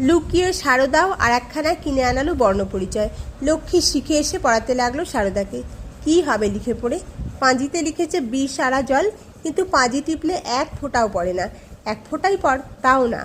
লুকিয়ে সারদাও আর একখানা কিনে আনালো বর্ণপরিচয়। লক্ষ্মী শিখে এসে পড়াতে লাগলো সারদাকে। কি হবে লিখে পড়ে? পাঁজিতে লিখেছে বিষ আড়া জল, কিন্তু পাঁজি টিপলে এক ফোঁটাও পড়ে না। এক ফোঁটাই পড়, তাও না।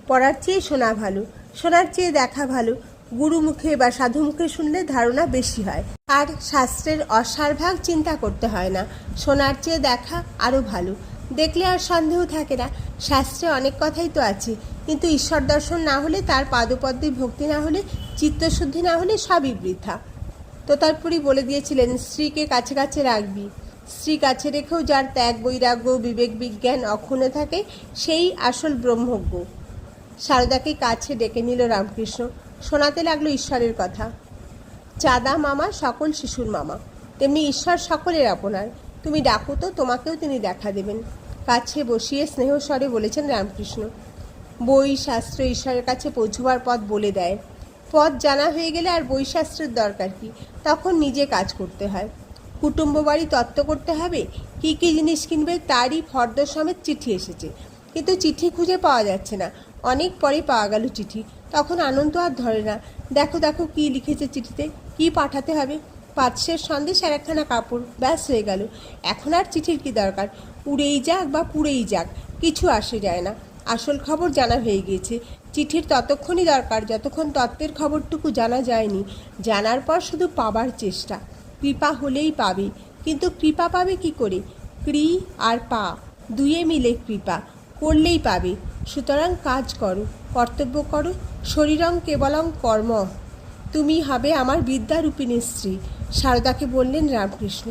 পড়ার চেয়ে শোনা ভালো, শোনার চেয়ে দেখা ভালো। গুরু মুখে বা সাধু মুখে শুনলে ধারণা বেশি হয়, আর শাস্ত্রের অসারভাগ চিন্তা করতে হয় না। শোনার চেয়ে দেখা আরও ভালো। দেখলে আর সন্দেহ থাকে না। শাস্ত্রে অনেক কথাই তো আছে, কিন্তু ঈশ্বর দর্শন না হলে, তার পাদপদ্মে ভক্তি না হলে, চিত্তশুদ্ধি না হলে সবই বৃথা। তোতারপুরি বলে দিয়েছিলেন, স্ত্রীকে কাছে কাছে রাখবি। স্ত্রী কাছে রেখেও যার ত্যাগ, বৈরাগ্য, বিবেক, বিজ্ঞান অক্ষুণ্ণ থাকে, সেই আসল ব্রহ্মজ্ঞ। সারদাকে কাছে ডেকে নিল রামকৃষ্ণ। শোনাতে লাগলো ঈশ্বরের কথা। চাঁদা মামা সকল শিশুর মামা, তেমনি ঈশ্বর সকলের আপনার। তুমি ডাকো তো, তোমাকেও তিনি দেখা দেবেন। কাছে বসিয়ে স্নেহস্বরে বলেছেন রামকৃষ্ণ। বই শাস্ত্র ঈশ্বরের কাছে পৌঁছবার পথ বলে দেয়। পথ জানা হয়ে গেলে আর বইশাস্ত্রের দরকার কি? তখন নিজে কাজ করতে হয়। কুটুম্ব বাড়ি তত্ত্ব করতে হবে। কি কি জিনিস কিনবে তারই ফর্দ সমেত চিঠি এসেছে, কিন্তু চিঠি খুঁজে পাওয়া যাচ্ছে না। অনেক পরে পাওয়া গেল চিঠি। তখন আনন্দ আর ধরে না। দেখো দেখো কি লিখেছে চিঠিতে, কি পাঠাতে হবে। পাঁচশের সন্দেশ আর একখানা কাপড়, ব্যাস হয়ে গেল। এখন আর চিঠির কি দরকার? উড়েই যাক বা পুড়েই যাক, কিছু আসে যায় না। আসল খবর জানা হয়ে গিয়েছে। চিঠির ততক্ষণই দরকার যতক্ষণ তত্ত্বের খবরটুকু জানা যায়নি। জানার পর শুধু পাবার চেষ্টা। কৃপা হলেই পাবে, কিন্তু কৃপা পাবে কি করে? ক্রি আর পা দুয়ে মিলে কৃপা করলেই পাবে। সুতরাং কাজ করো, কর্তব্য করো। শরীরং কেবলং কর্ম। তুমি হবে আমার বিদ্যারূপিণী স্ত্রী, সারদাকে বললেন রামকৃষ্ণ।